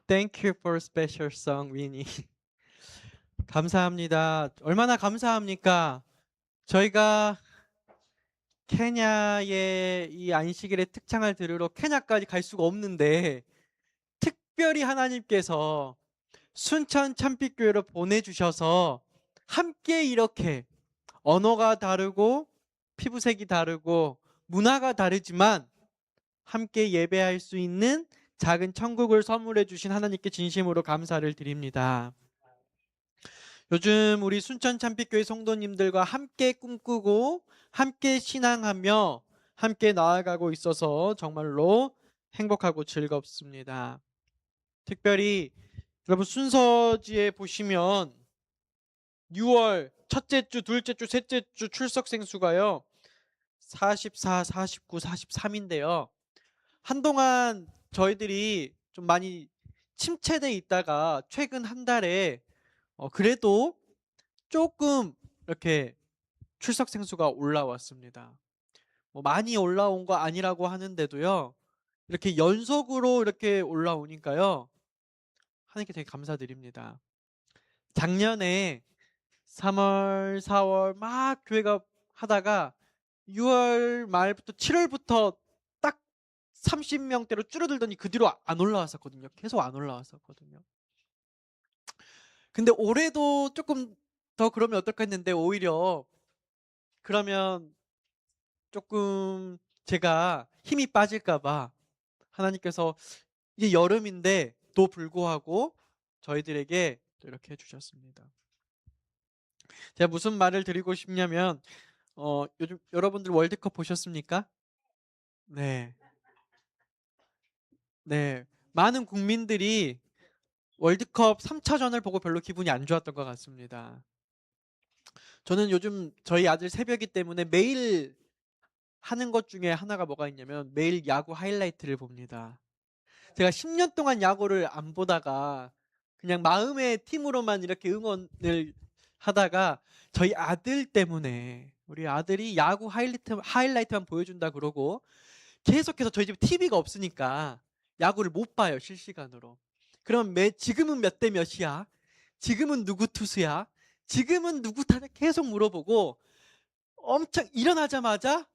Thank you for special song, Winnie. 감사합니다. 얼마나 감사합니까? 저희가 케냐의 이 안식일의 특창을 들으러 케냐까지 갈 수가 없는데 특별히 하나님께서 순천 참빛교회로 보내주셔서 함께 이렇게 언어가 다르고 피부색이 다르고 문화가 다르지만 함께 예배할 수 있는 작은 천국을 선물해 주신 하나님께 진심으로 감사를 드립니다. 요즘 우리 순천 참빛교회 성도님들과 함께 꿈꾸고 함께 신앙하며 함께 나아가고 있어서 정말로 행복하고 즐겁습니다. 특별히 여러분 순서지에 보시면 6월 첫째 주, 둘째 주, 셋째 주 출석생 수가요 44, 49, 43인데요. 한동안 저희들이 좀 많이 침체돼 있다가 최근 한 달에 그래도 조금 이렇게 출석생 수가 올라왔습니다. 뭐 많이 올라온 거 아니라고 하는데도요. 이렇게 연속으로 이렇게 올라오니까요. 하나님께 되게 감사드립니다. 작년에 3월, 4월 막 교회가 하다가 6월 말부터 7월부터 딱 30명대로 줄어들더니 그 뒤로 안 올라왔었거든요. 계속 안 올라왔었거든요. 근데 올해도 조금 더 그러면 어떨까 했는데 오히려 그러면 조금 제가 힘이 빠질까 봐 하나님께서 이게 여름인데 또 불구하고 저희들에게 이렇게 해주셨습니다. 제가 무슨 말을 드리고 싶냐면 요즘 여러분들 월드컵 보셨습니까? 네. 네. 많은 국민들이 월드컵 3차전을 보고 별로 기분이 안 좋았던 것 같습니다. 저는 요즘 저희 아들 새벽이 때문에 매일 하는 것 중에 하나가 뭐가 있냐면 매일 야구 하이라이트를 봅니다. 제가 10년 동안 야구를 안 보다가 그냥 마음의 팀으로만 이렇게 응원을 하다가 저희 아들 때문에 우리 아들이 야구 하이라이트만 보여준다 그러고 계속해서 저희 집에 TV가 없으니까 야구를 못 봐요, 실시간으로. 그럼 지금은 몇 대 몇이야? 지금은 누구 투수야? 지금은 누구 타자? 계속 물어보고 엄청 일어나자마자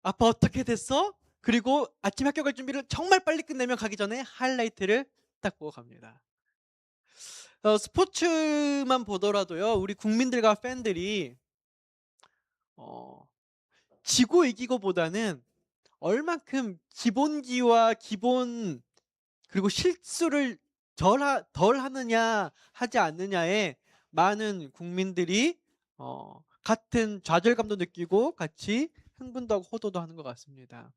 아빠 어떻게 됐어? 그리고 아침 학교 갈 준비를 정말 빨리 끝내면 가기 전에 하이라이트를 딱 보고 갑니다. 스포츠만 보더라도요, 우리 국민들과 팬들이 어, 지고 이기고보다는 얼만큼 기본기와 기본 그리고 실수를 덜 하느냐 하지 않느냐에 많은 국민들이 같은 좌절감도 느끼고 같이 흥분도 하고 호도도 하는 것 같습니다.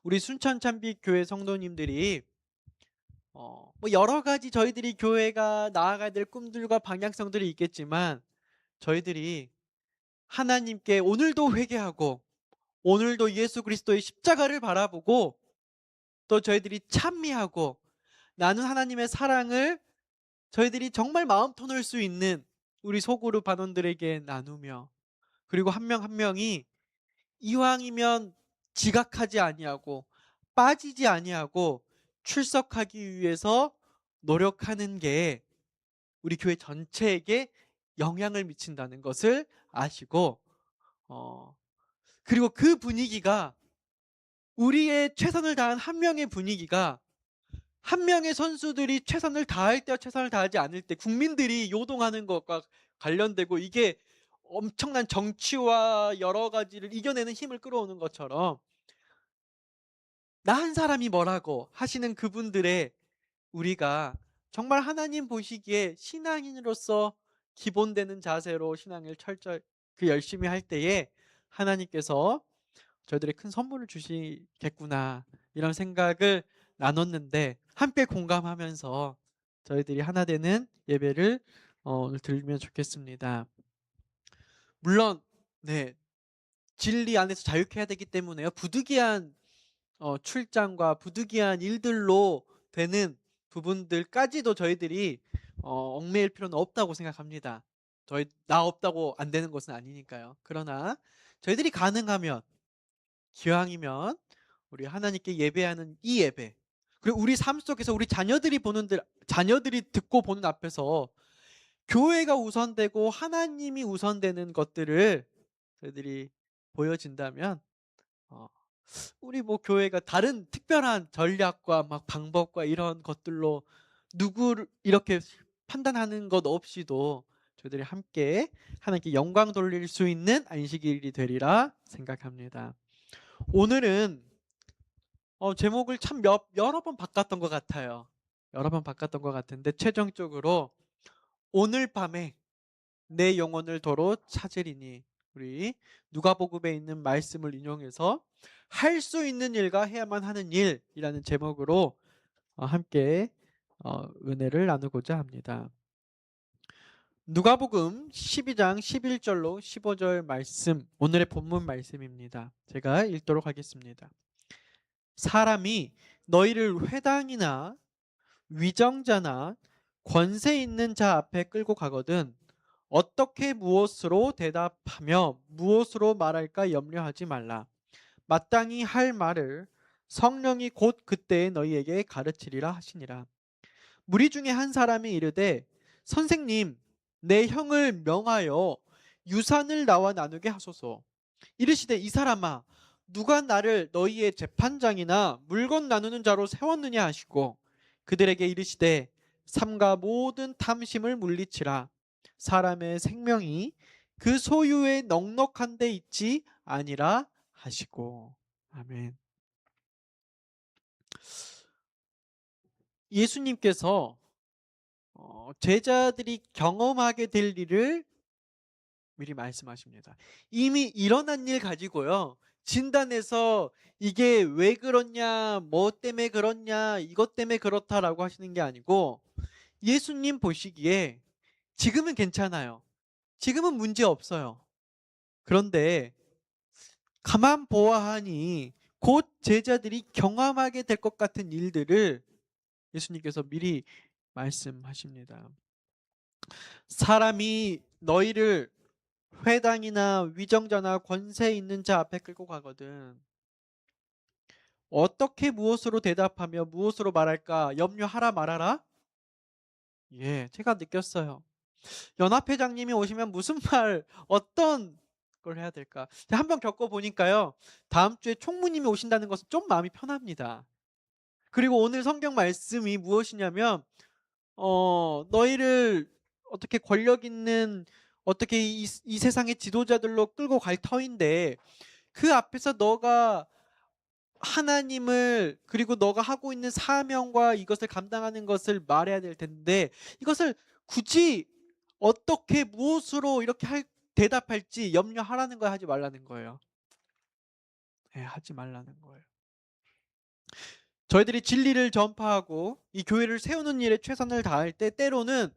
우리 순천 참빛교회 성도님들이 뭐 여러 가지 저희들이 교회가 나아가야 될 꿈들과 방향성들이 있겠지만 저희들이 하나님께 오늘도 회개하고 오늘도 예수 그리스도의 십자가를 바라보고 또 저희들이 찬미하고 나는 하나님의 사랑을 저희들이 정말 마음 터놓을 수 있는 우리 소그룹 반원들에게 나누며 그리고 한 명 한 명이 이왕이면 지각하지 아니하고 빠지지 아니하고 출석하기 위해서 노력하는 게 우리 교회 전체에게 영향을 미친다는 것을 아시고 그리고 그 분위기가 우리의 최선을 다한 한 명의 분위기가 한 명의 선수들이 최선을 다할 때와 최선을 다하지 않을 때 국민들이 요동하는 것과 관련되고 이게 엄청난 정치와 여러 가지를 이겨내는 힘을 끌어오는 것처럼 나 한 사람이 뭐라고 하시는 그분들의 우리가 정말 하나님 보시기에 신앙인으로서 기본되는 자세로 신앙을 열심히 할 때에 하나님께서 저희들이 큰 선물을 주시겠구나 이런 생각을 나눴는데 함께 공감하면서 저희들이 하나 되는 예배를 드리면 좋겠습니다. 물론 네 진리 안에서 자유케 해야 되기 때문에요. 부득이한 출장과 부득이한 일들로 되는 부분들까지도 저희들이 얽매일 필요는 없다고 생각합니다. 나 없다고 안 되는 것은 아니니까요. 그러나 저희들이 가능하면 기왕이면 우리 하나님께 예배하는 이 예배 그리고 우리 삶 속에서 우리 자녀들이 듣고 보는 앞에서 교회가 우선되고 하나님이 우선되는 것들을 저희들이 보여진다면 어 우리 뭐 교회가 다른 특별한 전략과 막 방법과 이런 것들로 누구를 이렇게 판단하는 것 없이도 저희들이 함께 하나님께 영광 돌릴 수 있는 안식일이 되리라 생각합니다. 오늘은 제목을 참 여러 번 바꿨던 것 같아요. 여러 번 바꿨던 것 같은데 최종적으로 오늘 밤에 내 영혼을 도로 찾으리니, 우리 누가복음에 있는 말씀을 인용해서 할 수 있는 일과 해야만 하는 일이라는 제목으로 함께 은혜를 나누고자 합니다. 누가복음 12장 11절로 15절 말씀, 오늘의 본문 말씀입니다. 제가 읽도록 하겠습니다. 사람이 너희를 회당이나 위정자나 권세 있는 자 앞에 끌고 가거든 어떻게 무엇으로 대답하며 무엇으로 말할까 염려하지 말라. 마땅히 할 말을 성령이 곧 그때에 너희에게 가르치리라 하시니라. 무리 중에 한 사람이 이르되 선생님, 내 형을 명하여 유산을 나와 나누게 하소서. 이르시되 이 사람아, 누가 나를 너희의 재판장이나 물건 나누는 자로 세웠느냐 하시고 그들에게 이르시되 삼가 모든 탐심을 물리치라. 사람의 생명이 그 소유에 넉넉한 데 있지 아니라 하시고. 아멘. 예수님께서 제자들이 경험하게 될 일을 미리 말씀하십니다. 이미 일어난 일 가지고요, 진단해서 이게 왜 그렇냐, 뭐 때문에 그렇냐, 이것 때문에 그렇다라고 하시는 게 아니고 예수님 보시기에 지금은 괜찮아요. 지금은 문제 없어요. 그런데 가만 보아하니 곧 제자들이 경험하게 될 것 같은 일들을 예수님께서 미리 말씀하십니다. 사람이 너희를 회당이나 위정자나 권세 있는 자 앞에 끌고 가거든 어떻게 무엇으로 대답하며 무엇으로 말할까 염려하라 말아라? 예, 제가 느꼈어요. 연합회장님이 오시면 무슨 말, 어떤 걸 해야 될까? 한번 겪어보니까요, 다음 주에 총무님이 오신다는 것은 좀 마음이 편합니다. 그리고 오늘 성경 말씀이 무엇이냐면 너희를 어떻게 권력 있는, 어떻게 이 세상의 지도자들로 끌고 갈 터인데 그 앞에서 너가 하나님을, 그리고 너가 하고 있는 사명과 이것을 감당하는 것을 말해야 될 텐데 이것을 굳이 어떻게 무엇으로 이렇게 대답할지 염려하라는 거, 하지 말라는 거예요. 네, 하지 말라는 거예요. 저희들이 진리를 전파하고 이 교회를 세우는 일에 최선을 다할 때 때로는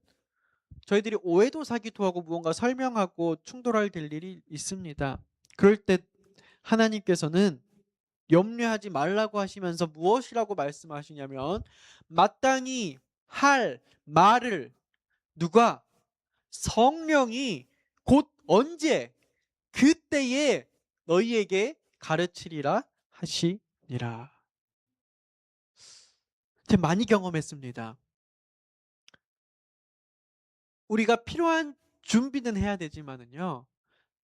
저희들이 오해도 사기도 하고 무언가 설명하고 충돌할 일이 있습니다. 그럴 때 하나님께서는 염려하지 말라고 하시면서 무엇이라고 말씀하시냐면 마땅히 할 말을 누가? 성령이 곧 언제? 그때에 너희에게 가르치리라 하시니라. 제가 많이 경험했습니다. 우리가 필요한 준비는 해야 되지만은요,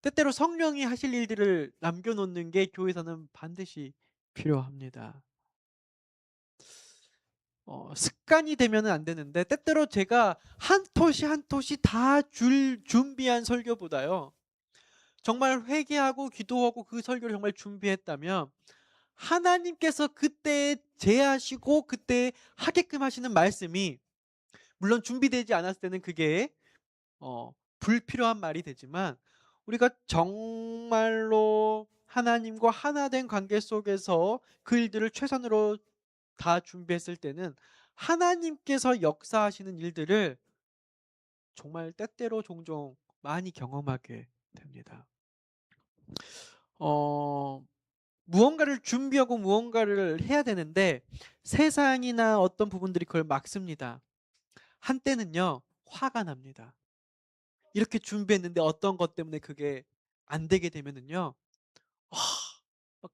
때때로 성령이 하실 일들을 남겨놓는 게 교회에서는 반드시 필요합니다. 습관이 되면은 안 되는데 때때로 제가 한 토시 한 토시 다 준비한 설교보다요, 정말 회개하고 기도하고 그 설교를 정말 준비했다면 하나님께서 그때 제하시고 그때 하게끔 하시는 말씀이, 물론 준비되지 않았을 때는 그게 불필요한 말이 되지만 우리가 정말로 하나님과 하나 된 관계 속에서 그 일들을 최선으로 다 준비했을 때는 하나님께서 역사하시는 일들을 정말 때때로 종종 많이 경험하게 됩니다. 무언가를 준비하고 무언가를 해야 되는데 세상이나 어떤 부분들이 그걸 막습니다. 한때는요, 화가 납니다. 이렇게 준비했는데 어떤 것 때문에 그게 안 되게 되면은요,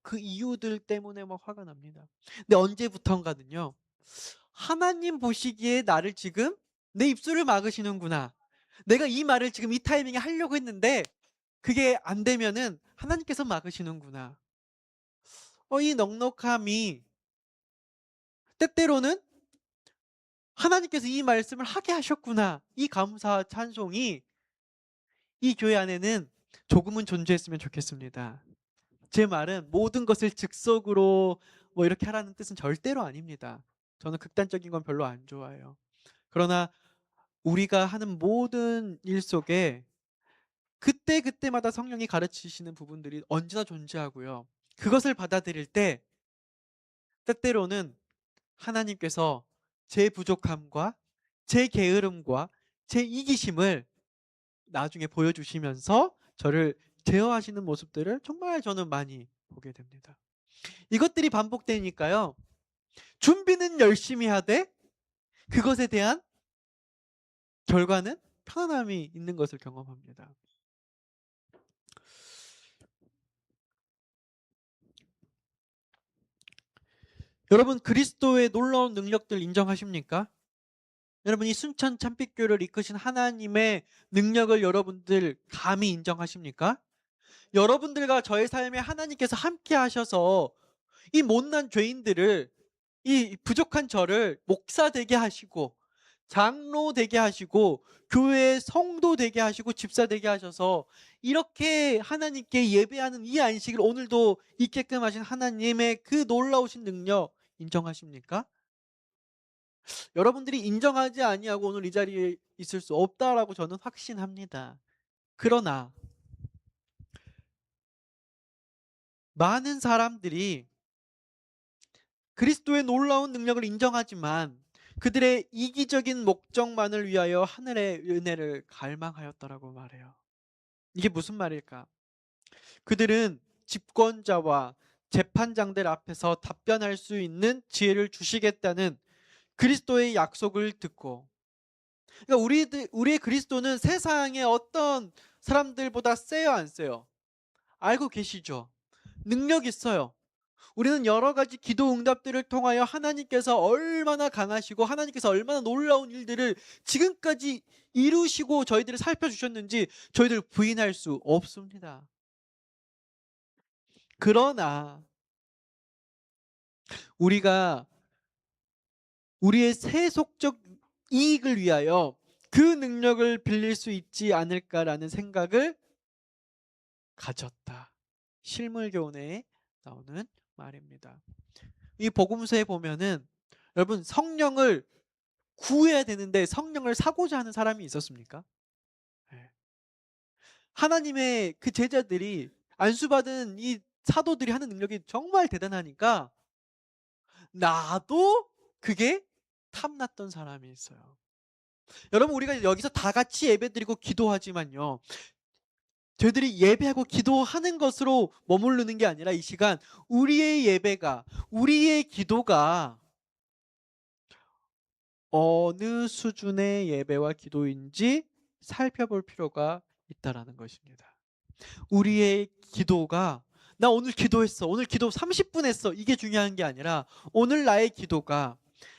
그 이유들 때문에 막 화가 납니다. 근데 언제부턴가는요, 하나님 보시기에 나를 지금 내 입술을 막으시는구나. 내가 이 말을 지금 이 타이밍에 하려고 했는데 그게 안 되면은 하나님께서 막으시는구나. 이 넉넉함이 때때로는 '하나님께서 이 말씀을 하게 하셨구나.' 이 감사와 찬송이 이 교회 안에는 조금은 존재했으면 좋겠습니다. 제 말은 모든 것을 즉석으로 뭐 이렇게 하라는 뜻은 절대로 아닙니다. 저는 극단적인 건 별로 안 좋아해요. 그러나 우리가 하는 모든 일 속에 그때그때마다 성령이 가르치시는 부분들이 언제나 존재하고요. 그것을 받아들일 때 때때로는 하나님께서 제 부족함과 제 게으름과 제 이기심을 나중에 보여주시면서 저를 제어하시는 모습들을 정말 저는 많이 보게 됩니다. 이것들이 반복되니까요. 준비는 열심히 하되 그것에 대한 결과는 편안함이 있는 것을 경험합니다. 여러분 그리스도의 놀라운 능력들 인정하십니까? 여러분 이 순천 참빛교를 이끄신 하나님의 능력을 여러분들 감히 인정하십니까? 여러분들과 저의 삶에 하나님께서 함께 하셔서 이 못난 죄인들을 이 부족한 저를 목사 되게 하시고 장로 되게 하시고 교회 성도 되게 하시고 집사 되게 하셔서 이렇게 하나님께 예배하는 이 안식을 오늘도 있게끔 하신 하나님의 그 놀라우신 능력 인정하십니까? 여러분들이 인정하지 아니하고 오늘 이 자리에 있을 수 없다라고 저는 확신합니다. 그러나 많은 사람들이 그리스도의 놀라운 능력을 인정하지만 그들의 이기적인 목적만을 위하여 하늘의 은혜를 갈망하였다라고 말해요. 이게 무슨 말일까? 그들은 집권자와 재판장들 앞에서 답변할 수 있는 지혜를 주시겠다는 그리스도의 약속을 듣고, 그러니까 우리의 그리스도는 세상의 어떤 사람들보다 세요, 안 세요? 알고 계시죠? 능력 있어요. 우리는 여러 가지 기도 응답들을 통하여 하나님께서 얼마나 강하시고 하나님께서 얼마나 놀라운 일들을 지금까지 이루시고 저희들을 살펴주셨는지 저희들 부인할 수 없습니다. 그러나 우리가 우리의 세속적 이익을 위하여 그 능력을 빌릴 수 있지 않을까라는 생각을 가졌다. 실물교훈에 나오는 말입니다. 이 복음서에 보면은 여러분 성령을 구해야 되는데 성령을 사고자 하는 사람이 있었습니까? 네. 하나님의 그 제자들이 안수받은 이 사도들이 하는 능력이 정말 대단하니까 나도 그게 탐났던 사람이 있어요. 여러분 우리가 여기서 다 같이 예배드리고 기도하지만요. 저희들이 예배하고 기도하는 것으로 머무르는 게 아니라 이 시간 우리의 예배가 우리의 기도가 어느 수준의 예배와 기도인지 살펴볼 필요가 있다라는 것입니다. 우리의 기도가 나 오늘 기도했어. 오늘 기도 30분 했어. 이게 중요한 게 아니라 오늘 나의 기도가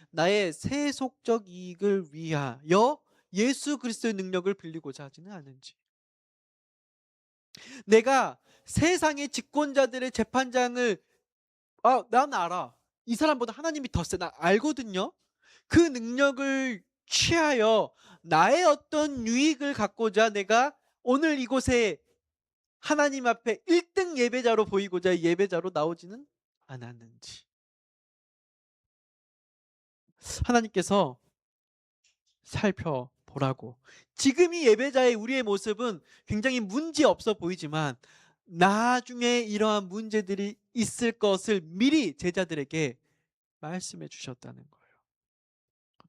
나의 세속적 이익을 위하여 예수 그리스도의 능력을 빌리고자 하지는 않은지. 내가 세상의 집권자들의 재판장을 난 알아. 이 사람보다 하나님이 더 세. 나 알거든요. 그 능력을 취하여 나의 어떤 유익을 갖고자 내가 오늘 이곳에 하나님 앞에 1등 예배자로 보이고자 예배자로 나오지는 않았는지. 하나님께서 살펴보라고. 지금 이 예배자의 우리의 모습은 굉장히 문제 없어 보이지만 나중에 이러한 문제들이 있을 것을 미리 제자들에게 말씀해 주셨다는 거예요.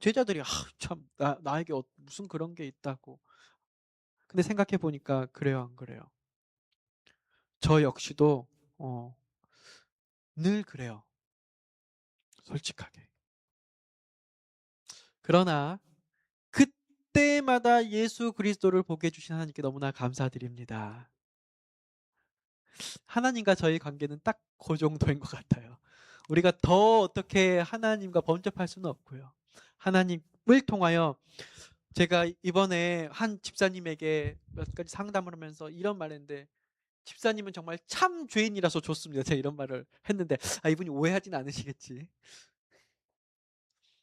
제자들이 참 나에게 무슨 그런 게 있다고. 근데 생각해 보니까 그래요, 안 그래요? 저 역시도 늘 그래요. 솔직하게. 그러나 그때마다 예수 그리스도를 보게 해주신 하나님께 너무나 감사드립니다. 하나님과 저의 관계는 딱 그 정도인 것 같아요. 우리가 더 어떻게 하나님과 범접할 수는 없고요. 하나님을 통하여 제가 이번에 한 집사님에게 몇 가지 상담을 하면서 이런 말을 했는데, 집사님은 정말 참 죄인이라서 좋습니다. 제가 이런 말을 했는데, 이분이 오해하진 않으시겠지.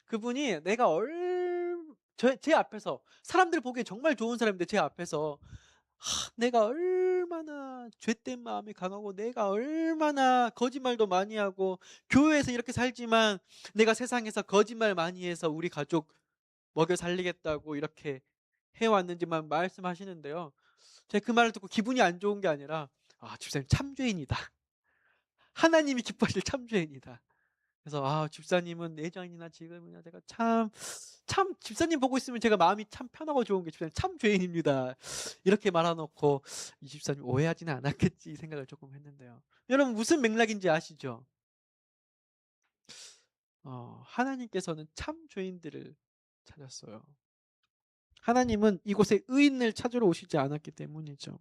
그분이 내가 제 앞에서, 사람들 보기에 정말 좋은 사람인데 제 앞에서 내가 얼마나 죄된 마음이 강하고 내가 얼마나 거짓말도 많이 하고 교회에서 이렇게 살지만 내가 세상에서 거짓말 많이 해서 우리 가족 먹여 살리겠다고 이렇게 해왔는지만 말씀하시는데요. 제가 그 말을 듣고 기분이 안 좋은 게 아니라, 집사님 참 죄인이다. 하나님이 기뻐하실 참 죄인이다. 그래서 집사님은 예전이나 지금이나 제가 참 집사님 보고 있으면 제가 마음이 참 편하고 좋은 게, 집사님 참 죄인입니다. 이렇게 말해놓고 이 집사님 오해하지는 않았겠지 생각을 조금 했는데요. 여러분 무슨 맥락인지 아시죠? 하나님께서는 참 죄인들을 찾았어요. 하나님은 이곳에 의인을 찾으러 오시지 않았기 때문이죠.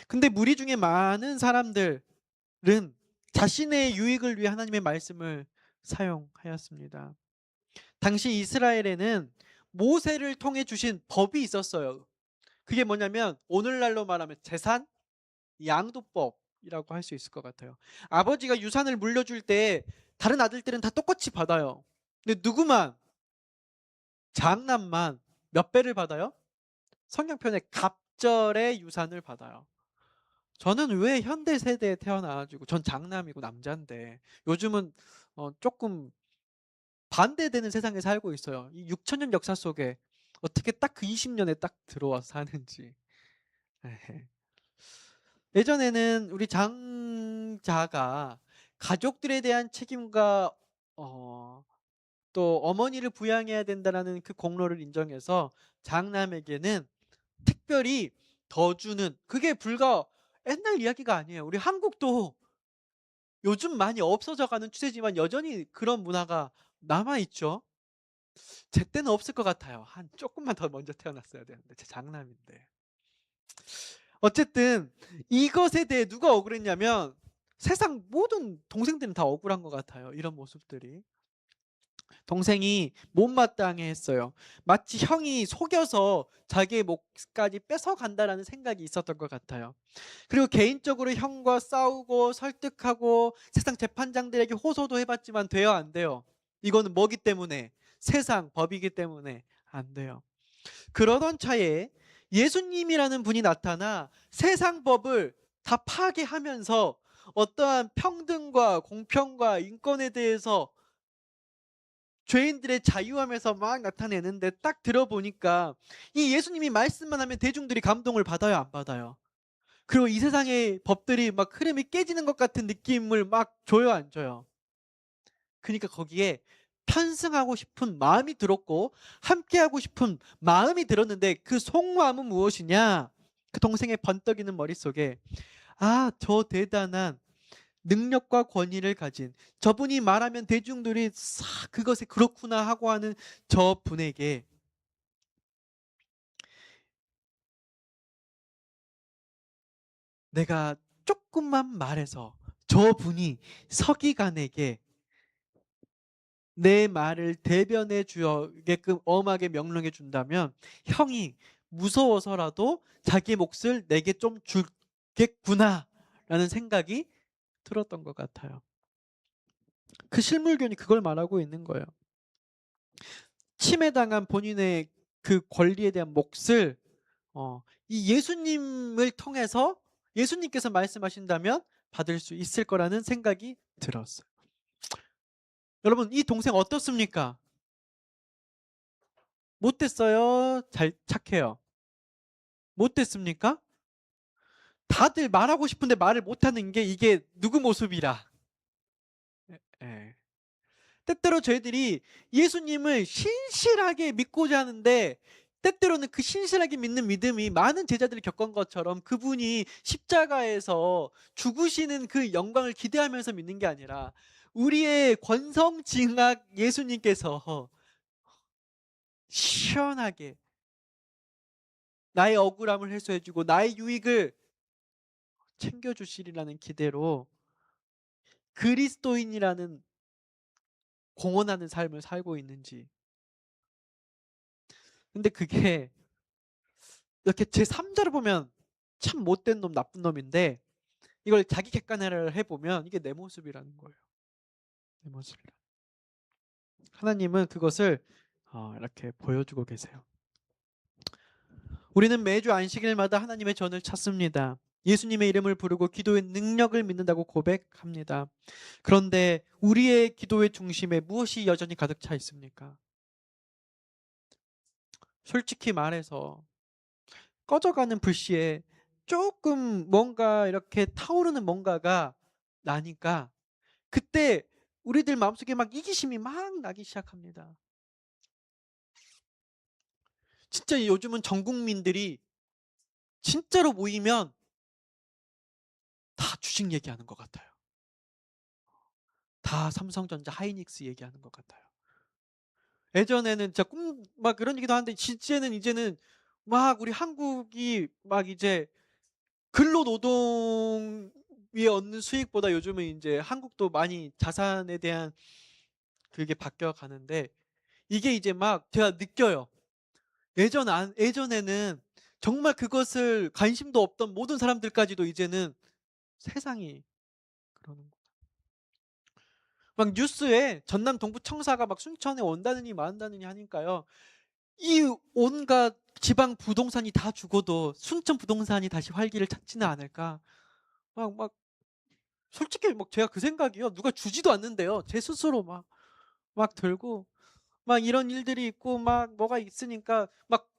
근데 무리 중에 많은 사람들은 자신의 유익을 위해 하나님의 말씀을 사용하였습니다. 당시 이스라엘에는 모세를 통해 주신 법이 있었어요. 그게 뭐냐면 오늘날로 말하면 재산 양도법이라고 할 수 있을 것 같아요. 아버지가 유산을 물려줄 때 다른 아들들은 다 똑같이 받아요. 근데 누구만, 장남만 몇 배를 받아요? 성경편에 갑절의 유산을 받아요. 저는 왜 현대 세대에 태어나가지고, 전 장남이고 남자인데 요즘은 조금 반대되는 세상에 살고 있어요. 이 6천년 역사 속에 어떻게 딱 그 20년에 딱 들어와서 사는지. 에헤. 예전에는 우리 장자가 가족들에 대한 책임과 또 어머니를 부양해야 된다는 그 공로를 인정해서 장남에게는 특별히 더 주는, 그게 불과 옛날 이야기가 아니에요. 우리 한국도 요즘 많이 없어져 가는 추세지만 여전히 그런 문화가 남아있죠. 제 때는 없을 것 같아요. 한 조금만 더 먼저 태어났어야 되는데, 제 장남인데. 어쨌든 이것에 대해 누가 억울했냐면 세상 모든 동생들은 다 억울한 것 같아요. 이런 모습들이. 동생이 못마땅해 했어요. 마치 형이 속여서 자기의 몫까지 뺏어간다라는 생각이 있었던 것 같아요. 그리고 개인적으로 형과 싸우고 설득하고 세상 재판장들에게 호소도 해봤지만 돼요, 안 돼요? 이거는 뭐기 때문에? 세상 법이기 때문에 안 돼요. 그러던 차에 예수님이라는 분이 나타나 세상 법을 다 파괴하면서 어떠한 평등과 공평과 인권에 대해서 죄인들의 자유함에서 막 나타내는데, 딱 들어보니까 이 예수님이 말씀만 하면 대중들이 감동을 받아요, 안 받아요? 그리고 이 세상의 법들이 막 흐름이 깨지는 것 같은 느낌을 막 줘요, 안 줘요? 그러니까 거기에 편승하고 싶은 마음이 들었고 함께하고 싶은 마음이 들었는데, 그 속마음은 무엇이냐? 그 동생의 번뜩이는 머릿속에, 저 대단한 능력과 권위를 가진 저분이 말하면 대중들이 싹 그것에 그렇구나 하고 하는 저분에게 내가 조금만 말해서 저분이 서기관에게 내 말을 대변해 주게끔 엄하게 명령해 준다면 형이 무서워서라도 자기 몫을 내게 좀 주겠구나 라는 생각이 들었던 것 같아요. 그 실물견이 그걸 말하고 있는 거예요. 침해당한 본인의 그 권리에 대한 몫을 이 예수님을 통해서, 예수님께서 말씀하신다면 받을 수 있을 거라는 생각이 들었어요. 여러분 이 동생 어떻습니까? 못됐어요? 잘 착해요? 못됐습니까? 다들 말하고 싶은데 말을 못하는 게 이게 누구 모습이라. 예. 때때로 저희들이 예수님을 신실하게 믿고자 하는데, 때때로는 그 신실하게 믿는 믿음이 많은 제자들이 겪은 것처럼 그분이 십자가에서 죽으시는 그 영광을 기대하면서 믿는 게 아니라, 우리의 권성징악 예수님께서 시원하게 나의 억울함을 해소해주고 나의 유익을 챙겨주시리라는 기대로 그리스도인이라는 공언하는 삶을 살고 있는지. 근데 그게 이렇게 제 3자를 보면 참 못된 놈, 나쁜 놈인데 이걸 자기 객관화를 해보면 이게 내 모습이라는 거예요. 내 모습이라. 하나님은 그것을 이렇게 보여주고 계세요. 우리는 매주 안식일마다 하나님의 전을 찾습니다. 예수님의 이름을 부르고 기도의 능력을 믿는다고 고백합니다. 그런데 우리의 기도의 중심에 무엇이 여전히 가득 차 있습니까? 솔직히 말해서 꺼져가는 불씨에 조금 뭔가 이렇게 타오르는 뭔가가 나니까 그때 우리들 마음속에 막 이기심이 막 나기 시작합니다. 진짜 요즘은 전 국민들이 진짜로 모이면 다 주식 얘기하는 것 같아요. 다 삼성전자, 하이닉스 얘기하는 것 같아요. 예전에는 진짜 막 그런 얘기도 하는데 이제는 막 우리 한국이 막 이제 근로노동이 얻는 수익보다 요즘은 이제 한국도 많이 자산에 대한 그게 바뀌어 가는데 이게 이제 막 제가 느껴요. 예전에는 정말 그것을 관심도 없던 모든 사람들까지도 이제는 세상이 그러는 거. 막 뉴스에 전남 동부 청사가 막 순천에 온다느니 만다느니 하니까요. 이 온갖 지방 부동산이 다 죽어도 순천 부동산이 다시 활기를 찾지는 않을까. 막 솔직히 막 제가 그 생각이요. 누가 주지도 않는데요. 제 스스로 막 들고 막 이런 일들이 있고 막 뭐가 있으니까 막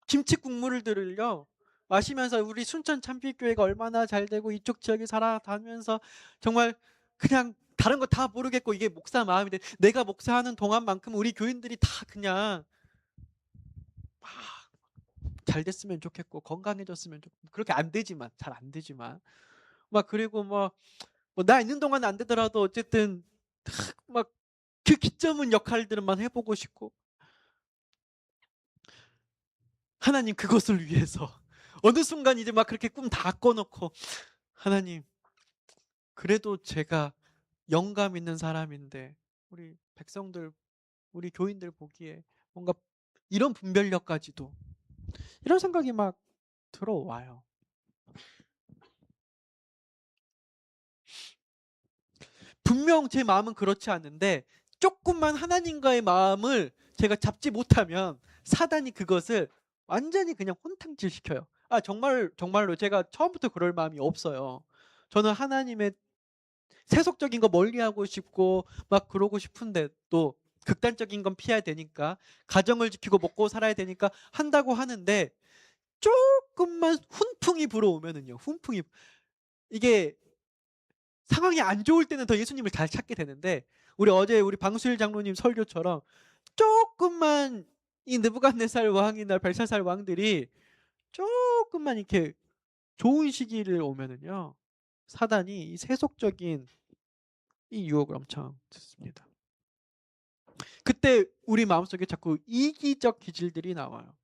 김치 국물들을요. 마시면서 우리 순천 참빛교회가 얼마나 잘 되고 이쪽 지역에 살아가면서 정말 그냥 다른 거 다 모르겠고 이게 목사 마음인데 내가 목사하는 동안만큼 우리 교인들이 다 그냥 막 잘 됐으면 좋겠고 건강해졌으면 좋겠고 그렇게 안 되지만 잘 안 되지만 막 그리고 뭐 나 있는 동안 안 되더라도 어쨌든 막 그 기점은 역할들만 해보고 싶고 하나님 그것을 위해서 어느 순간 이제 막 그렇게 꿈 다 꺼놓고 하나님 그래도 제가 영감 있는 사람인데 우리 백성들 우리 교인들 보기에 뭔가 이런 분별력까지도 이런 생각이 막 들어와요. 분명 제 마음은 그렇지 않는데 조금만 하나님과의 마음을 제가 잡지 못하면 사단이 그것을 완전히 그냥 혼탕질 시켜요. 정말로 제가 처음부터 그럴 마음이 없어요. 저는 하나님의 세속적인 거 멀리하고 싶고 막 그러고 싶은데 또 극단적인 건 피해야 되니까 가정을 지키고 먹고 살아야 되니까 한다고 하는데 조금만 훈풍이 불어오면은요. 훈풍이 이게 상황이 안 좋을 때는 더 예수님을 잘 찾게 되는데 어제 우리 방수일 장로님 설교처럼 조금만 이 느부갓네살 왕이나 벨사살 왕들이 조금만 이렇게 좋은 시기를 오면은요. 사단이 이 세속적인 이 유혹을 엄청 듣습니다. 그때 우리 마음속에 자꾸 이기적 기질들이 나와요.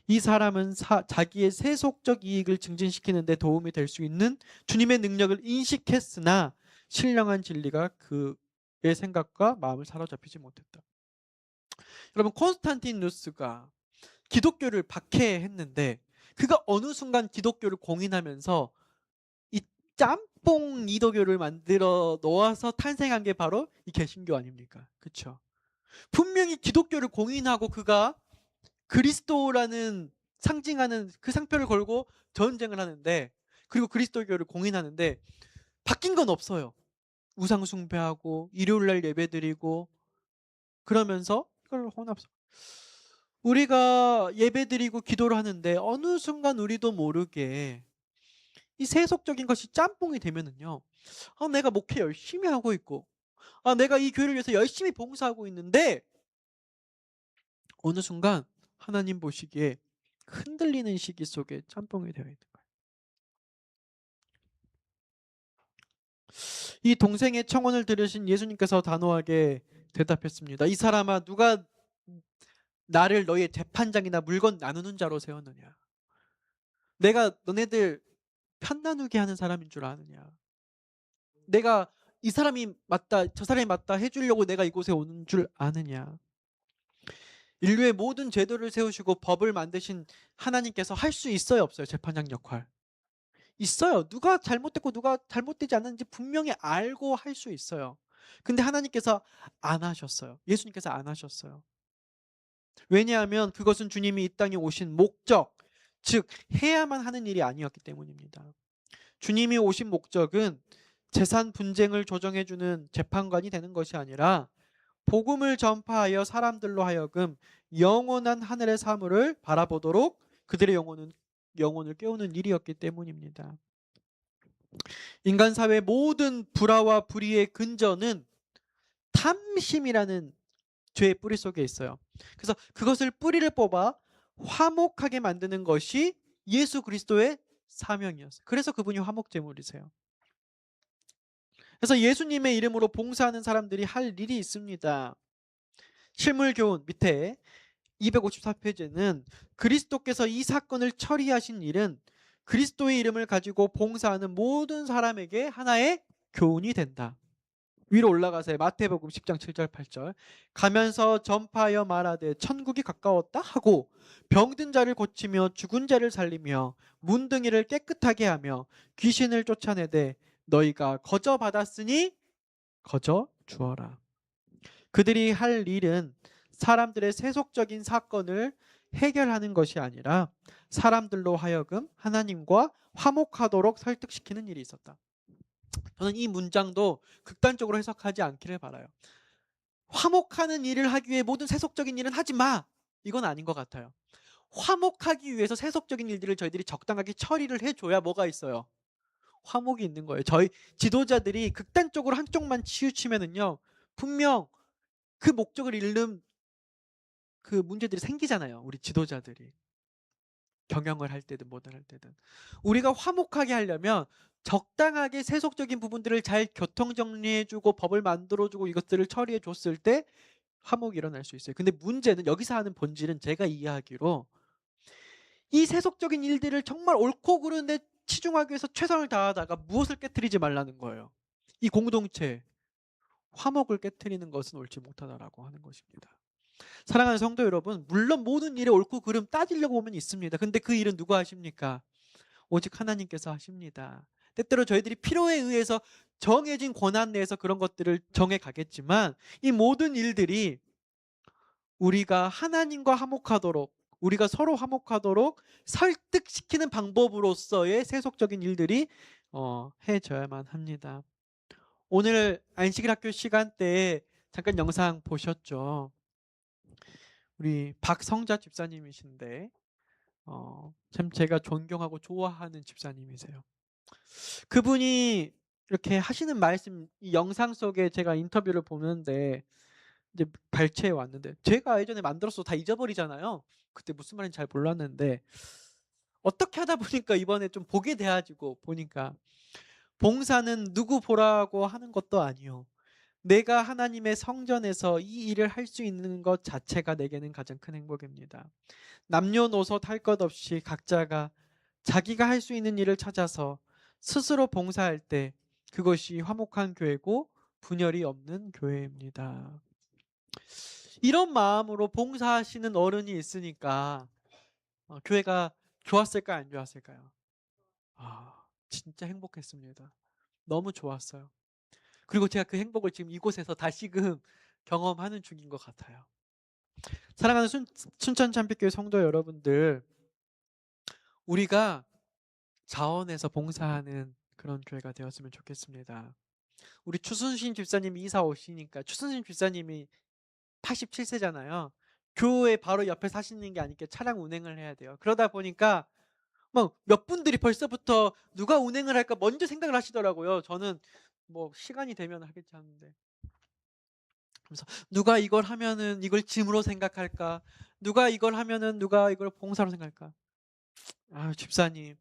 이 사람은 자기의 세속적 이익을 증진시키는 데 도움이 될 수 있는 주님의 능력을 인식했으나 신령한 진리가 그의 생각과 마음을 사로잡히지 못했다. 여러분 콘스탄티누스가 기독교를 박해했는데 그가 어느 순간 기독교를 공인하면서 이 짬뽕 이도교를 만들어 놓아서 탄생한 게 바로 이 개신교 아닙니까? 그렇죠? 분명히 기독교를 공인하고 그가 그리스도라는 상징하는 그 상표를 걸고 전쟁을 하는데 그리고 그리스도교를 공인하는데 바뀐 건 없어요. 우상 숭배하고 일요일 날 예배드리고 그러면서 이걸 혼합성 우리가 예배드리고 기도를 하는데 어느 순간 우리도 모르게 이 세속적인 것이 짬뽕이 되면은요. 내가 목회 열심히 하고 있고 내가 이 교회를 위해서 열심히 봉사하고 있는데 어느 순간 하나님 보시기에 흔들리는 시기 속에 짬뽕이 되어 있는 거예요. 이 동생의 청혼을 들으신 예수님께서 단호하게 대답했습니다. 이 사람아 누가 나를 너의 재판장이나 물건 나누는 자로 세웠느냐. 내가 너네들 편 나누게 하는 사람인 줄 아느냐. 내가 이 사람이 맞다, 저 사람이 맞다 해 주려고 내가 이곳에 오는 줄 아느냐. 인류의 모든 제도를 세우시고 법을 만드신 하나님께서 할 수 있어요, 없어요? 재판장 역할. 있어요. 누가 잘못됐고 누가 잘못되지 않았는지 분명히 알고 할 수 있어요. 근데 하나님께서 안 하셨어요. 예수님께서 안 하셨어요. 왜냐하면 그것은 주님이 이 땅에 오신 목적, 즉 해야만 하는 일이 아니었기 때문입니다. 주님이 오신 목적은 재산 분쟁을 조정해 주는 재판관이 되는 것이 아니라 복음을 전파하여 사람들로 하여금 영원한 하늘의 사물을 바라보도록 그들의 영혼을 깨우는 일이었기 때문입니다. 인간 사회의 모든 불화와 불의의 근저는 탐심이라는 죄의 뿌리 속에 있어요. 그래서 그것을 뿌리를 뽑아 화목하게 만드는 것이 예수 그리스도의 사명이었어요. 그래서 그분이 화목제물이세요. 그래서 예수님의 이름으로 봉사하는 사람들이 할 일이 있습니다. 실물교훈 밑에 254페이지는 그리스도께서 이 사건을 처리하신 일은 그리스도의 이름을 가지고 봉사하는 모든 사람에게 하나의 교훈이 된다. 위로 올라가세요. 마태복음 10장 7절 8절. 가면서 전파하여 말하되 천국이 가까웠다 하고 병든 자를 고치며 죽은 자를 살리며 문둥이를 깨끗하게 하며 귀신을 쫓아내되 너희가 거저 받았으니 거저 주어라. 그들이 할 일은 사람들의 세속적인 사건을 해결하는 것이 아니라 사람들로 하여금 하나님과 화목하도록 설득시키는 일이 있었다. 저는 이 문장도 극단적으로 해석하지 않기를 바라요. 화목하는 일을 하기 위해 모든 세속적인 일은 하지 마. 이건 아닌 것 같아요. 화목하기 위해서 세속적인 일들을 저희들이 적당하게 처리를 해줘야 뭐가 있어요? 화목이 있는 거예요. 저희 지도자들이 극단적으로 한쪽만 치우치면은요, 분명 그 목적을 잃는 그 문제들이 생기잖아요. 우리 지도자들이. 경영을 할 때든 뭐든 할 때든. 우리가 화목하게 하려면 적당하게 세속적인 부분들을 잘 교통정리해주고 법을 만들어주고 이것들을 처리해줬을 때 화목이 일어날 수 있어요. 근데 문제는 여기서 하는 본질은 제가 이해하기로 이 세속적인 일들을 정말 옳고 그른데 치중하기 위해서 최선을 다하다가 무엇을 깨뜨리지 말라는 거예요. 이 공동체 화목을 깨뜨리는 것은 옳지 못하다라고 하는 것입니다. 사랑하는 성도 여러분, 물론 모든 일에 옳고 그름 따지려고 보면 있습니다. 근데 그 일은 누가 하십니까? 오직 하나님께서 하십니다. 때때로 저희들이 필요에 의해서 정해진 권한 내에서 그런 것들을 정해 가겠지만 이 모든 일들이 우리가 하나님과 화목하도록, 우리가 서로 화목하도록 설득시키는 방법으로서의 세속적인 일들이 해져야만 합니다. 오늘 안식일 학교 시간대에 잠깐 영상 보셨죠? 우리 박성자 집사님이신데 참 제가 존경하고 좋아하는 집사님이세요. 그분이 이렇게 하시는 말씀, 이 영상 속에 제가 인터뷰를 보는데 이제 발췌해 왔는데 제가 예전에 만들어서 다 잊어버리잖아요. 그때 무슨 말인지 잘 몰랐는데 어떻게 하다 보니까 이번에 좀 보게 돼가지고 보니까 봉사는 누구 보라고 하는 것도 아니요. 내가 하나님의 성전에서 이 일을 할 수 있는 것 자체가 내게는 가장 큰 행복입니다. 남녀노소 할 것 없이 각자가 자기가 할 수 있는 일을 찾아서 스스로 봉사할 때 그것이 화목한 교회고 분열이 없는 교회입니다. 이런 마음으로 봉사하시는 어른이 있으니까 교회가 좋았을까요? 안 좋았을까요? 진짜 행복했습니다. 너무 좋았어요. 그리고 제가 그 행복을 지금 이곳에서 다시금 경험하는 중인 것 같아요. 사랑하는 춘천 참빛교회 성도 여러분들, 우리가 자원해서 봉사하는 그런 교회가 되었으면 좋겠습니다. 우리 추순신 집사님이 이사 오시니까 추순신 집사님이 87세잖아요. 교회 바로 옆에 사시는 게 아니라 차량 운행을 해야 돼요. 그러다 보니까 뭐 몇 분들이 벌써부터 누가 운행을 할까 먼저 생각을 하시더라고요. 저는 뭐 시간이 되면 하겠지 하는데. 그래서 누가 이걸 하면은 이걸 짐으로 생각할까? 누가 이걸 하면은 누가 이걸 봉사로 생각할까? 집사님.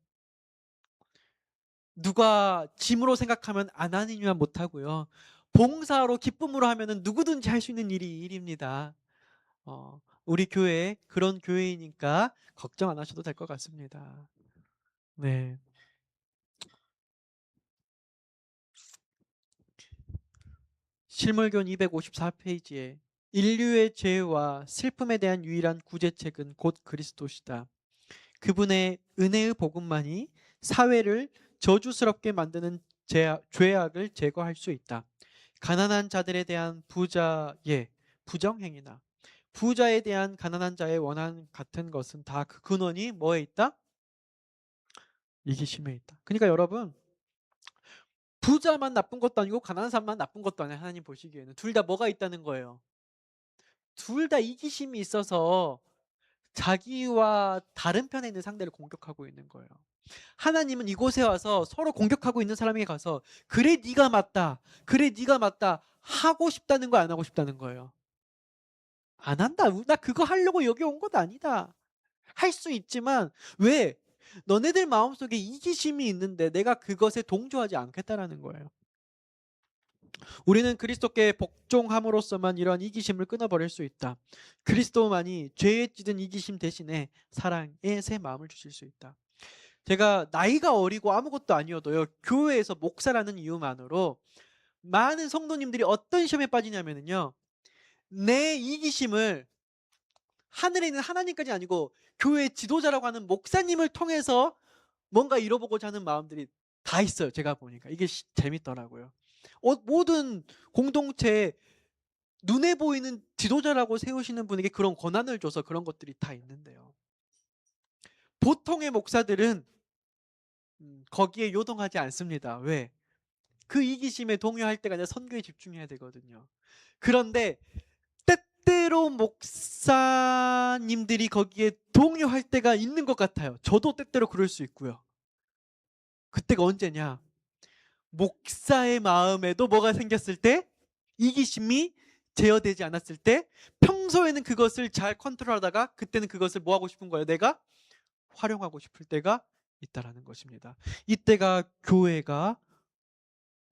누가 짐으로 생각하면 안 하는 이유만 못 하고요. 봉사로 기쁨으로 하면은 누구든지 할 수 있는 일이 일입니다. 우리 교회 그런 교회이니까 걱정 안 하셔도 될 것 같습니다. 네. 실물교훈 254페이지에 인류의 죄와 슬픔에 대한 유일한 구제책은 곧 그리스도시다. 그분의 은혜의 복음만이 사회를 저주스럽게 만드는 죄악을 제거할 수 있다. 가난한 자들에 대한 부자의 부정행위나 부자에 대한 가난한 자의 원한 같은 것은 다 그 근원이 뭐에 있다? 이기심에 있다. 그러니까 여러분, 부자만 나쁜 것도 아니고 가난한 사람만 나쁜 것도 아니에요. 하나님 보시기에는 둘 다 뭐가 있다는 거예요? 둘 다 이기심이 있어서 자기와 다른 편에 있는 상대를 공격하고 있는 거예요. 하나님은 이곳에 와서 서로 공격하고 있는 사람에게 가서 그래 네가 맞다, 그래 네가 맞다 하고 싶다는 거야, 안 하고 싶다는 거예요? 안 한다. 나 그거 하려고 여기 온 것 아니다. 할 수 있지만 왜? 너네들 마음속에 이기심이 있는데 내가 그것에 동조하지 않겠다라는 거예요. 우리는 그리스도께 복종함으로써만 이러한 이기심을 끊어버릴 수 있다. 그리스도만이 죄에 찌든 이기심 대신에 사랑의 새 마음을 주실 수 있다. 제가 나이가 어리고 아무것도 아니어도요, 교회에서 목사라는 이유만으로 많은 성도님들이 어떤 시험에 빠지냐면요, 내 이기심을 하늘에 있는 하나님까지 아니고 교회 지도자라고 하는 목사님을 통해서 뭔가 이뤄보고자 하는 마음들이 다 있어요. 제가 보니까 이게 재밌더라고요. 모든 공동체에 눈에 보이는 지도자라고 세우시는 분에게 그런 권한을 줘서 그런 것들이 다 있는데요, 보통의 목사들은 거기에 요동하지 않습니다. 왜? 그 이기심에 동요할 때가 아니라 선교에 집중해야 되거든요. 그런데 때때로 목사님들이 거기에 동요할 때가 있는 것 같아요. 저도 때때로 그럴 수 있고요. 그때가 언제냐? 목사의 마음에도 뭐가 생겼을 때, 이기심이 제어되지 않았을 때, 평소에는 그것을 잘 컨트롤하다가 그때는 그것을 뭐 하고 싶은 거예요? 내가 활용하고 싶을 때가 있다라는 것입니다. 이때가 교회가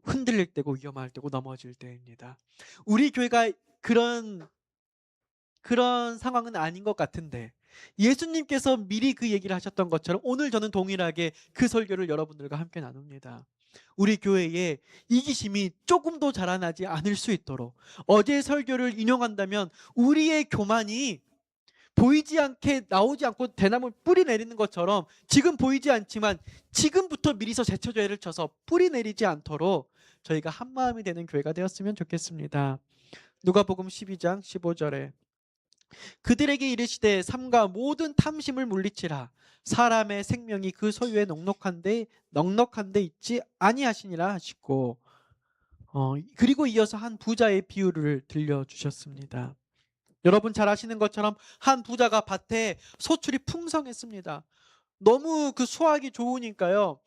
흔들릴 때고 위험할 때고 넘어질 때입니다. 우리 교회가 그런 상황은 아닌 것 같은데, 예수님께서 미리 그 얘기를 하셨던 것처럼 오늘 저는 동일하게 그 설교를 여러분들과 함께 나눕니다. 우리 교회에 이기심이 조금도 자라나지 않을 수 있도록, 어제 설교를 인용한다면 우리의 교만이 보이지 않게 나오지 않고 대나무 뿌리 내리는 것처럼 지금 보이지 않지만 지금부터 미리서 제초제를 쳐서 뿌리 내리지 않도록 저희가 한마음이 되는 교회가 되었으면 좋겠습니다. 누가복음 12장 15절에 그들에게 이르시되 삼가 모든 탐심을 물리치라. 사람의 생명이 그 소유에 넉넉한데 있지 아니하시니라 하시고, 그리고 이어서 한 부자의 비유를 들려주셨습니다. 여러분 잘 아시는 것처럼 한 부자가 밭에 소출이 풍성했습니다. 너무 그 수확이 좋으니까요,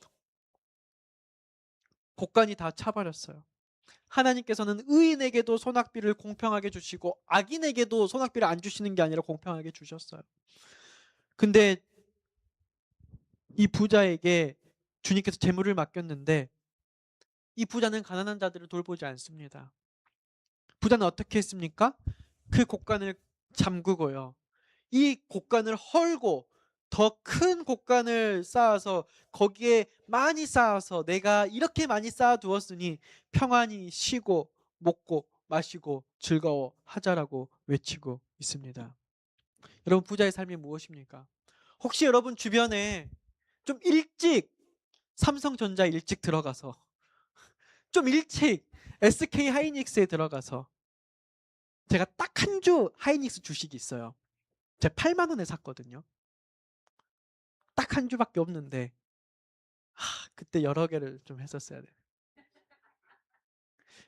곡간이 다 차버렸어요. 하나님께서는 의인에게도 소낙비를 공평하게 주시고 악인에게도 소낙비를 안 주시는 게 아니라 공평하게 주셨어요. 근데 이 부자에게 주님께서 재물을 맡겼는데 이 부자는 가난한 자들을 돌보지 않습니다. 부자는 어떻게 했습니까? 그 곡간을 잠그고요, 이 곡간을 헐고 더 큰 곡간을 쌓아서 거기에 많이 쌓아서 내가 이렇게 많이 쌓아두었으니 평안히 쉬고 먹고 마시고 즐거워하자라고 외치고 있습니다. 여러분, 부자의 삶이 무엇입니까? 혹시 여러분 주변에 좀 일찍 삼성전자 일찍 들어가서, 좀 일찍 SK 하이닉스에 들어가서, 제가 딱 한 주 하이닉스 주식이 있어요. 제가 8만 원에 샀거든요. 딱 한 주밖에 없는데 그때 여러 개를 좀 했었어야 돼요.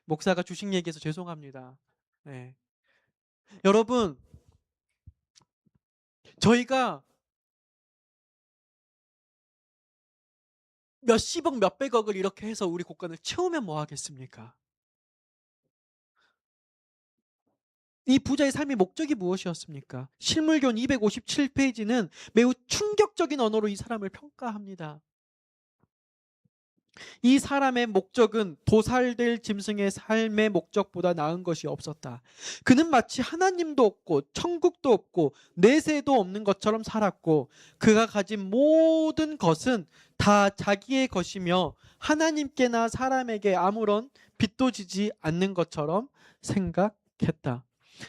목사가 주식 얘기해서 죄송합니다. 네. 여러분, 저희가 몇십억 몇백억을 이렇게 해서 우리 곡간을 채우면 뭐 하겠습니까? 이 부자의 삶의 목적이 무엇이었습니까? 실물교훈 257페이지는 매우 충격적인 언어로 이 사람을 평가합니다. 이 사람의 목적은 도살될 짐승의 삶의 목적보다 나은 것이 없었다. 그는 마치 하나님도 없고 천국도 없고 내세도 없는 것처럼 살았고, 그가 가진 모든 것은 다 자기의 것이며 하나님께나 사람에게 아무런 빚도 지지 않는 것처럼 생각했다.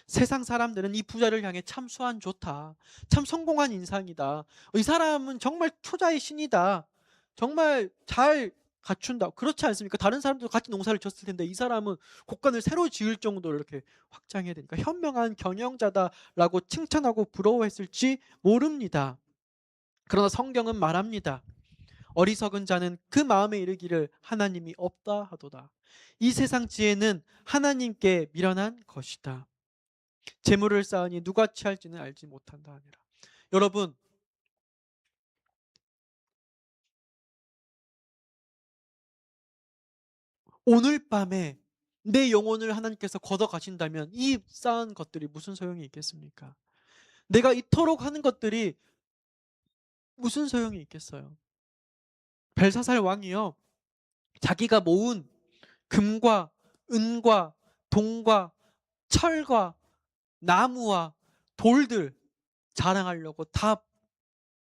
세상 사람들은 이 부자를 향해 참 수완 좋다, 참 성공한 인상이다, 이 사람은 정말 투자의 신이다, 정말 잘 갖춘다. 그렇지 않습니까? 다른 사람도 같이 농사를 졌을 텐데 이 사람은 곡간을 새로 지을 정도로 이렇게 확장해야 되니까 현명한 경영자다라고 칭찬하고 부러워했을지 모릅니다. 그러나 성경은 말합니다. 어리석은 자는 그 마음에 이르기를 하나님이 없다 하도다. 이 세상 지혜는 하나님께 미련한 것이다. 재물을 쌓으니 누가 취할지는 알지 못한다 하니라. 여러분, 오늘 밤에 내 영혼을 하나님께서 걷어가신다면 이 쌓은 것들이 무슨 소용이 있겠습니까? 내가 이토록 하는 것들이 무슨 소용이 있겠어요? 벨사살 왕이요, 자기가 모은 금과 은과 동과 철과 나무와 돌들 자랑하려고 다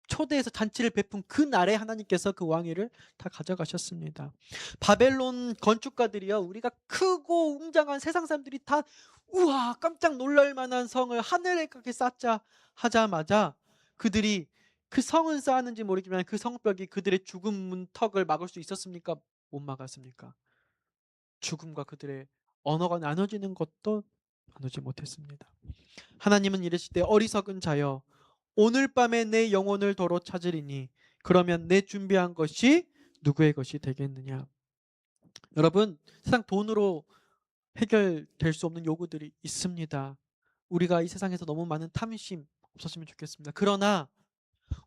초대해서 잔치를 베푼 그 날에 하나님께서 그 왕위를 다 가져가셨습니다. 바벨론 건축가들이요, 우리가 크고 웅장한 세상 사람들이 다 우와 깜짝 놀랄 만한 성을 하늘에 그렇게 쌓자 하자마자 그들이 그 성은 쌓았는지 모르겠지만 그 성벽이 그들의 죽음 문턱을 막을 수 있었습니까? 못 막았습니까? 죽음과 그들의 언어가 나눠지는 것도 나누지 못했습니다. 하나님은 이르시되 어리석은 자여 오늘 밤에 내 영혼을 도로 찾으리니 그러면 내 준비한 것이 누구의 것이 되겠느냐. 여러분, 세상 돈으로 해결될 수 없는 요구들이 있습니다. 우리가 이 세상에서 너무 많은 탐심 없었으면 좋겠습니다. 그러나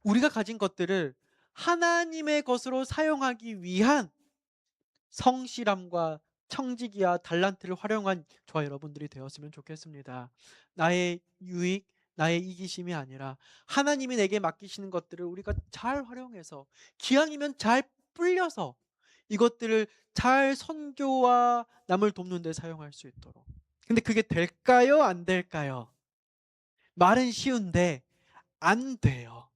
우리가 가진 것들을 하나님의 것으로 사용하기 위한 성실함과 청지기와 달란트를 활용한 저와 여러분들이 되었으면 좋겠습니다. 나의 유익, 나의 이기심이 아니라 하나님이 내게 맡기시는 것들을 우리가 잘 활용해서 기왕이면 잘 불려서 이것들을 잘 선교와 남을 돕는 데 사용할 수 있도록. 근데 그게 될까요? 안 될까요? 말은 쉬운데 안 돼요.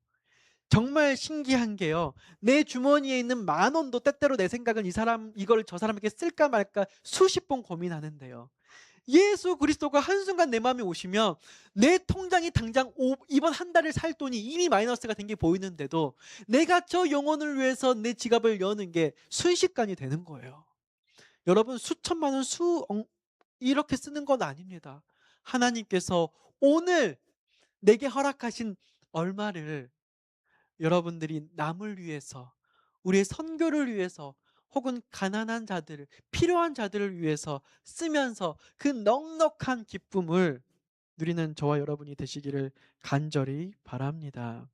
정말 신기한 게요, 내 주머니에 있는 10,000원도 때때로 내 생각은 이 사람 이걸 저 사람에게 쓸까 말까 수십 번 고민하는데요, 예수 그리스도가 한순간 내 마음에 오시면 내 통장이 당장 이번 한 달을 살 돈이 이미 마이너스가 된 게 보이는데도 내가 저 영혼을 위해서 내 지갑을 여는 게 순식간이 되는 거예요. 여러분, 수천만 원 이렇게 쓰는 건 아닙니다. 하나님께서 오늘 내게 허락하신 얼마를 여러분들이 남을 위해서, 우리의 선교를 위해서, 혹은 가난한 자들을, 필요한 자들을 위해서 쓰면서 그 넉넉한 기쁨을 누리는 저와 여러분이 되시기를 간절히 바랍니다.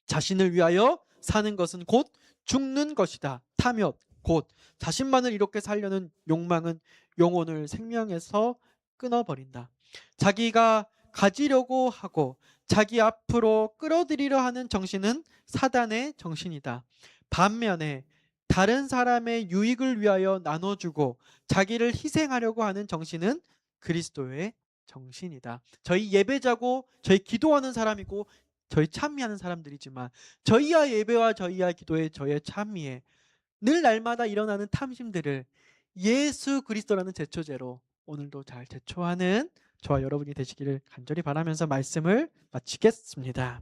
자신을 위하여 사는 것은 곧 죽는 것이다. 탐욕, 곧 자신만을 이렇게 살려는 욕망은 영혼을 생명에서 끊어버린다. 자기가 가지려고 하고 자기 앞으로 끌어들이려 하는 정신은 사단의 정신이다. 반면에 다른 사람의 유익을 위하여 나눠주고 자기를 희생하려고 하는 정신은 그리스도의 정신이다. 저희 예배자고 저희 기도하는 사람이고 저희 찬미하는 사람들이지만 저희와 예배와 저희와 기도에 저희의 찬미에 늘 날마다 일어나는 탐심들을 예수 그리스도라는 제초제로 오늘도 잘 제초하는 저와 여러분이 되시기를 간절히 바라면서 말씀을 마치겠습니다.